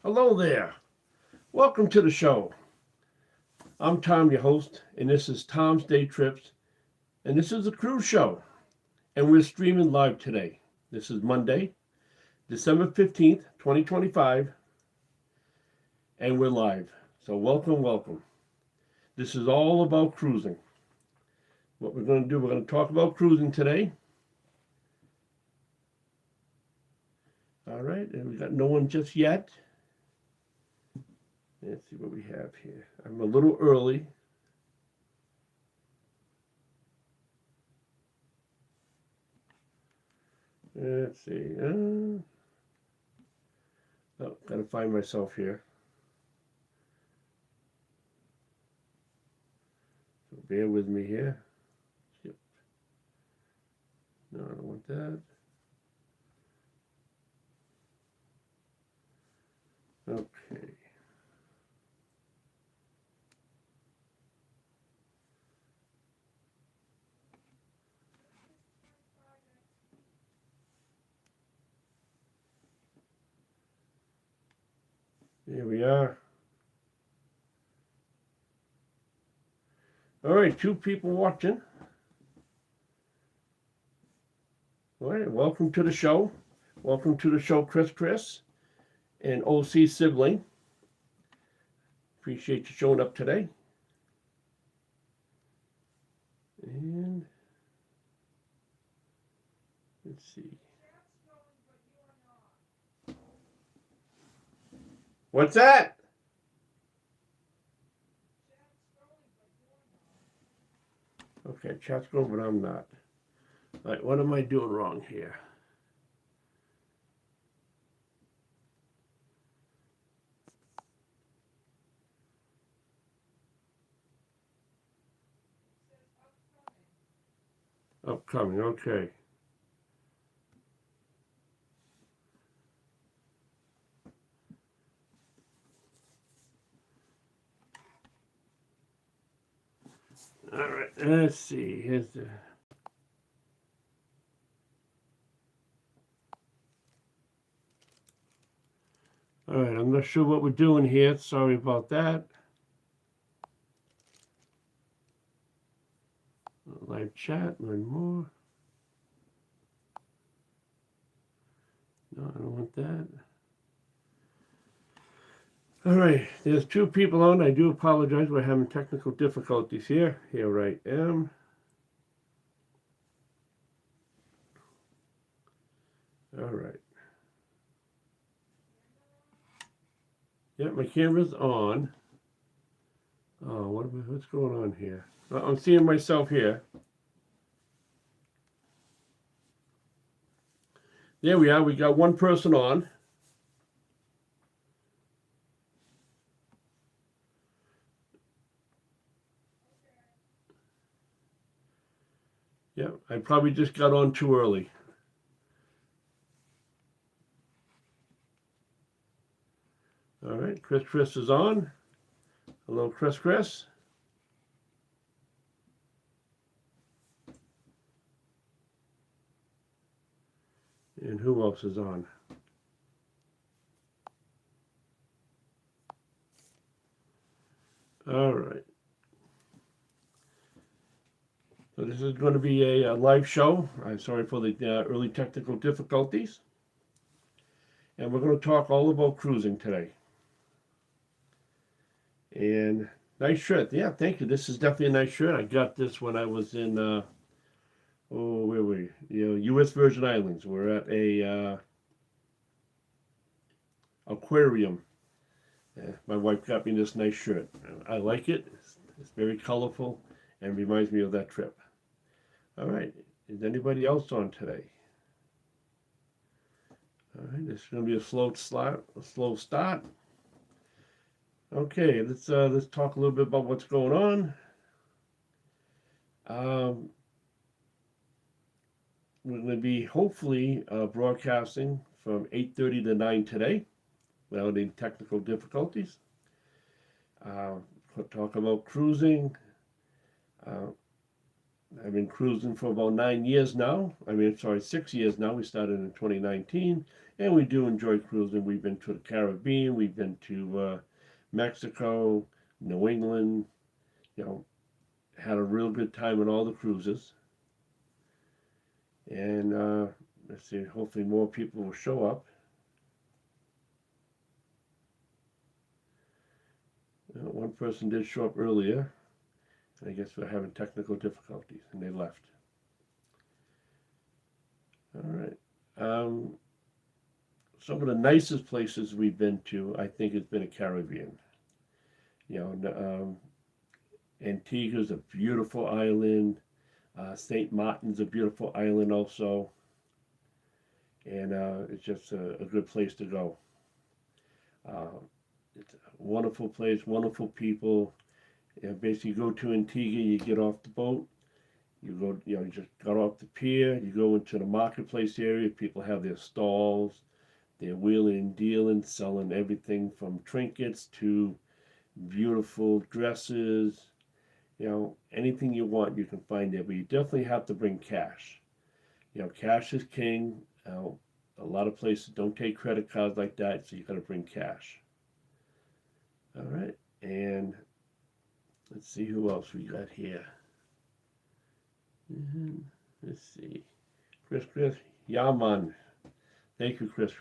Hello there. Welcome to the show. I'm Tom, your host, and this is Tom's Day Trips, and this is a cruise show, and we're streaming live today. This is Monday, December 15th, 2025, and we're live. So, welcome, welcome. This is all about cruising. What we're going to do, we're going to talk about cruising today. All right, and we got no one just yet. Let's see what we have here. I'm a little early. Let's see. Gotta find myself here. So bear with me here. Yep. No, I don't want that. Okay. Here we are. All right, two people watching. All right, welcome to the show. Welcome to the show, Chris, and OC Sibling. Appreciate you showing up today. And let's see. What's that? Okay, chat's going, but I'm not. All right, what am I doing wrong here? Upcoming, okay. All right, let's see. Here's the. All right, I'm not sure what we're doing here. Sorry about that. Live chat, learn more. No, I don't want that. All right, there's two people on. I do apologize. We're having technical difficulties here. Here I am. All right. Yeah, my camera's on. Oh, what's going on here? I'm seeing myself here. There we are. We got one person on. Yeah, I probably just got on too early. All right, Chris is on. Hello, Chris. And who else is on? All right. So this is going to be a live show. I'm sorry for the early technical difficulties. And we're going to talk all about cruising today. And nice shirt. Yeah, thank you. This is definitely a nice shirt. I got this when I was in, where were we? U.S. Virgin Islands. We're at a aquarium. My wife got me this nice shirt. I like it. It's very colorful and reminds me of that trip. All right. Is anybody else on today? All right. This is going to be a slow start. Okay. Let's talk a little bit about what's going on. We're going to be hopefully broadcasting from 8:30 to 9 today without any technical difficulties. Talk about cruising. I've been cruising for about 9 years now. 6 years now. We started in 2019, And we do enjoy cruising. We've been to the Caribbean, we've been to Mexico, New England, you know, had a real good time on all the cruises. And let's see, hopefully more people will show up. One person did show up earlier. I guess we're having technical difficulties, and they left. All right. Some of the nicest places we've been to, I think, has been a Caribbean. You know, Antigua's a beautiful island. St. Martin's a beautiful island also, and it's just a good place to go. Uh, it's a wonderful place, wonderful people. Basically, you go to Antigua, you get off the boat, you just got off the pier, you go into the marketplace area. People have their stalls, they're wheeling and dealing, selling everything from trinkets to beautiful dresses. Anything you want, you can find there, but you definitely have to bring cash. Cash is king. A lot of places don't take credit cards like that, so you got to bring cash. All right, and let's see who else we got here. Let's see. Chris. Yaman. Thank you, Chris.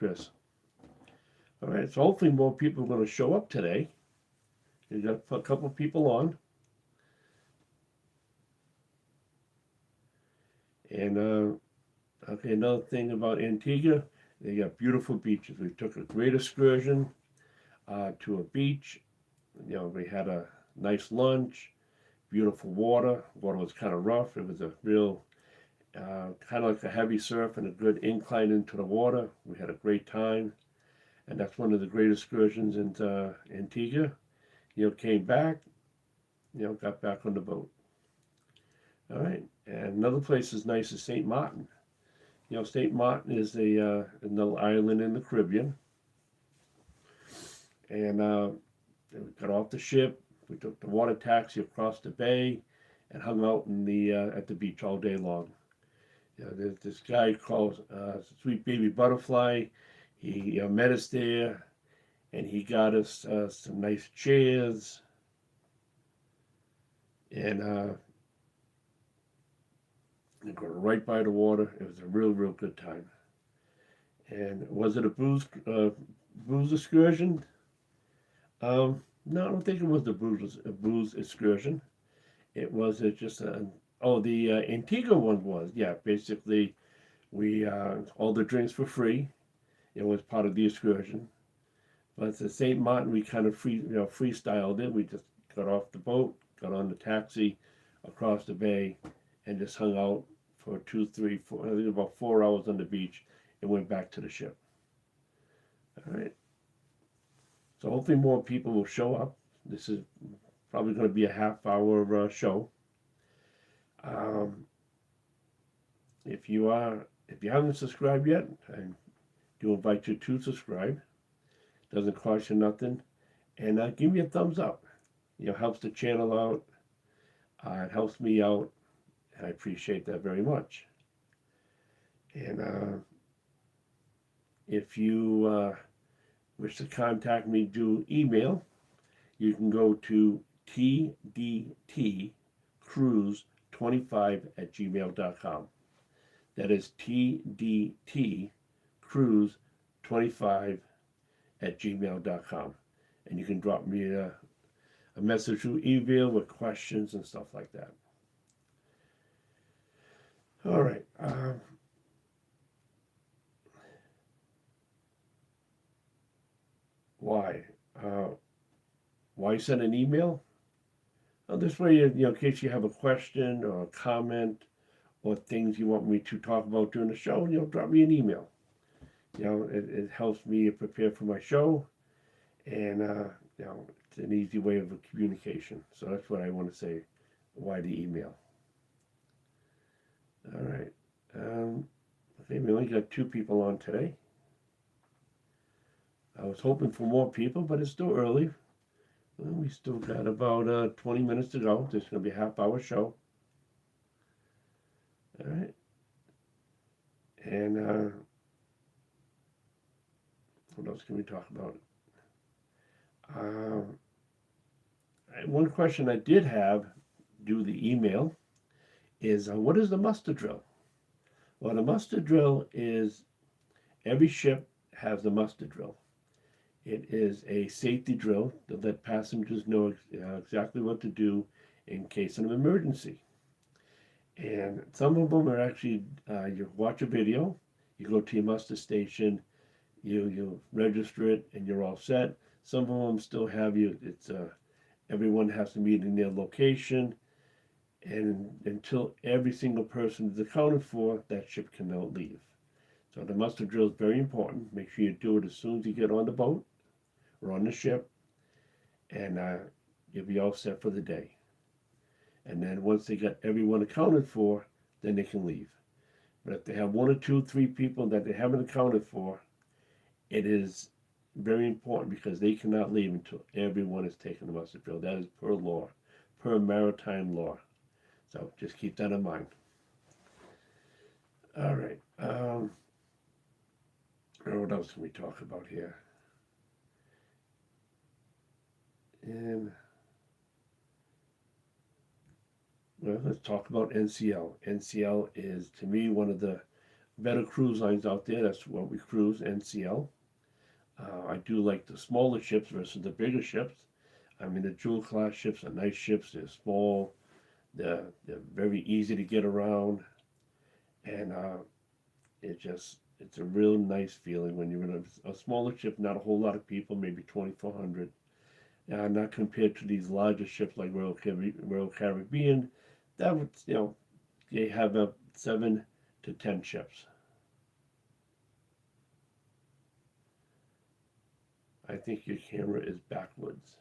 All right, so hopefully more people are going to show up today. We got a couple of people on. And, okay, another thing about Antigua, they got beautiful beaches. We took a great excursion to a beach. We had a nice lunch, beautiful water. Water was kind of rough. It was a real, kind of like a heavy surf and a good incline into the water. We had a great time. And that's one of the great excursions into Antigua. Came back, got back on the boat. All right, and another place is nice is St. Martin. St. Martin is another island in the Caribbean. And we got off the ship, we took the water taxi across the bay and hung out at the beach all day long. There's this guy called Sweet Baby Butterfly. He met us there, and he got us some nice chairs. And we go right by the water. It was a real good time. And was it a booze excursion? No, I don't think it was the booze excursion. It was just the Antigua one was. Yeah, basically, we all the drinks were free. It was part of the excursion. But at St. Martin, we kind of freestyled it. We just got off the boat, got on the taxi across the bay, and just hung out for 2, 3, 4, I think about 4 hours on the beach, and went back to the ship. All right. So hopefully more people will show up. This is probably going to be a half-hour show. If you haven't subscribed yet, I do invite you to subscribe. Doesn't cost you nothing, and give me a thumbs up. Helps the channel out. It helps me out, and I appreciate that very much. And if you wish to contact me, do email. You can go to tdtcruise25@gmail.com. That is tdtcruise25@gmail.com. And you can drop me a message through email with questions and stuff like that. All right. Why? Why send an email? This way, in case you have a question or a comment or things you want me to talk about during the show, drop me an email. It helps me prepare for my show, and it's an easy way of communication. So that's what I want to say. Why the email? All right. Okay, we only got 2 people on today. I was hoping for more people, but it's still early. Well, we still got about 20 minutes to go. This is going to be a half-hour show. All right. And What else can we talk about? Um, One question I did have due the email is what is the muster drill? Well, the muster drill is every ship has the muster drill. It is a safety drill to let passengers know exactly what to do in case of an emergency. And some of them are actually, you watch a video, you go to your muster station, you register it, and you're all set. Some of them still have you, everyone has to meet in their location, and until every single person is accounted for, that ship cannot leave. So the muster drill is very important. Make sure you do it as soon as you get on the boat or on the ship, and you'll be all set for the day. And then once they get everyone accounted for, then they can leave. But if they have one or two, three people that they haven't accounted for, it is very important because they cannot leave until everyone is taken the muster drill. That is per law, per maritime law. So just keep that in mind. All right. What else can we talk about here? And well, let's talk about NCL. NCL is, to me, one of the better cruise lines out there. That's what we cruise, NCL. I do like the smaller ships versus the bigger ships. I mean, the jewel class ships are nice ships. They're small. They're very easy to get around. And it's a real nice feeling when you're in a smaller ship, not a whole lot of people, maybe 2,400. Not compared to these larger ships like Royal Caribbean. That would, they have 7 to 10 ships. I think your camera is backwards.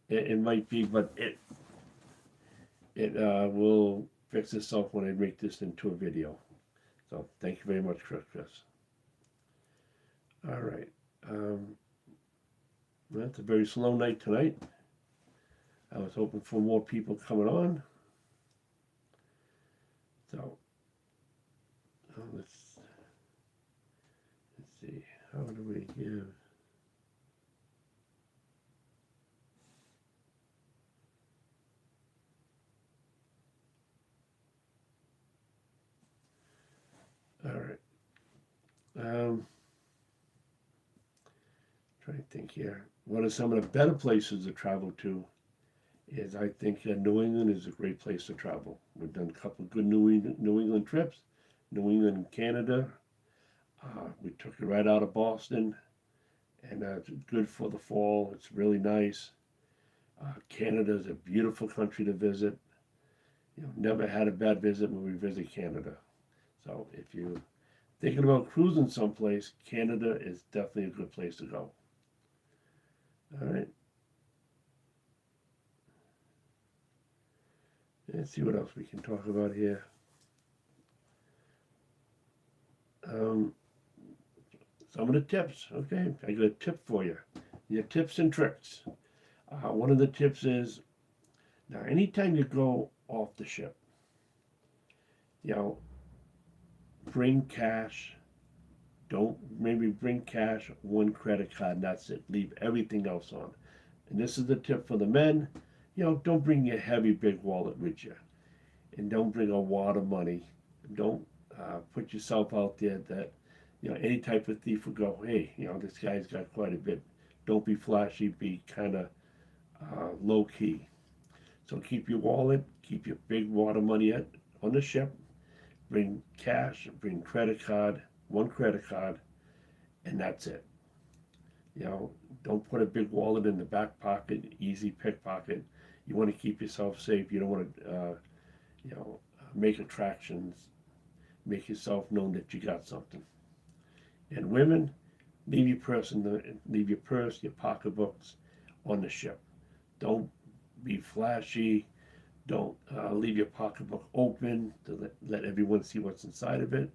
It might be, but it will fix itself when I make this into a video. So thank you very much, Chris. All right. Well, it's a very slow night tonight. I was hoping for more people coming on. So let's see. How do we give? All right. Trying to think here. What are some of the better places to travel to? Is I think New England is a great place to travel. We've done a couple of good New England trips. New England and Canada. We took it right out of Boston, and it's good for the fall. It's really nice. Canada is a beautiful country to visit. Never had a bad visit when we visit Canada. So if you're thinking about cruising someplace, Canada is definitely a good place to go. All right. Let's see what else we can talk about here. Some of the tips. Okay, I got a tip for you. Your tips and tricks. One of the tips is, now anytime you go off the ship, bring cash. Don't maybe bring cash, one credit card, and that's it. Leave everything else on. And this is the tip for the men. Don't bring your heavy big wallet with you. And don't bring a wad of money. Don't put yourself out there that, any type of thief will go, hey, this guy's got quite a bit. Don't be flashy, be kind of low key. So keep your wallet, keep your big wad of money on the ship. Bring cash, bring one credit card, and that's it. Don't put a big wallet in the back pocket, easy pickpocket. You want to keep yourself safe. You don't want to, make attractions, make yourself known that you got something. And women, leave your purse, your pocketbooks on the ship. Don't be flashy. Don't leave your pocketbook open to let everyone see what's inside of it.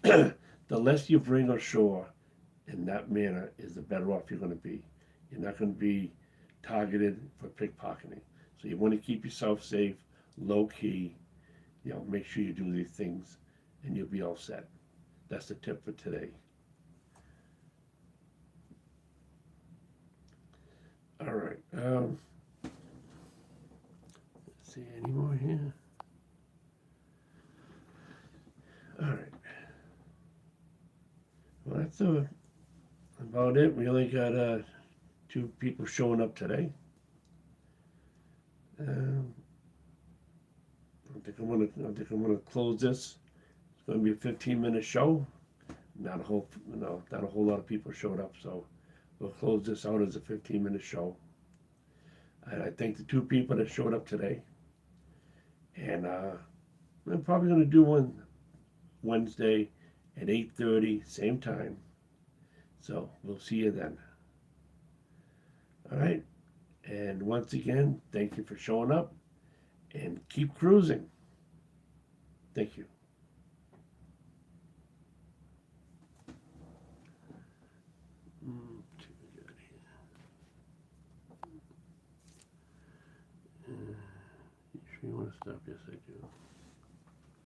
The less you bring ashore in that manner is the better off you're going to be. You're not going to be targeted for pickpocketing. So you want to keep yourself safe, low key. Make sure you do these things and you'll be all set. That's the tip for today. that's about it. We only got 2 people showing up today. I think I'm gonna close this. It's gonna be a 15-minute show. Not a whole lot of people showed up, so we'll close this out as a 15-minute show. And I thank the 2 people that showed up today. And I'm probably gonna do one Wednesday at 8:30, same time. So we'll see you then. All right. And once again, thank you for showing up and keep cruising. Thank you. You sure you want to stop? Yes, I do.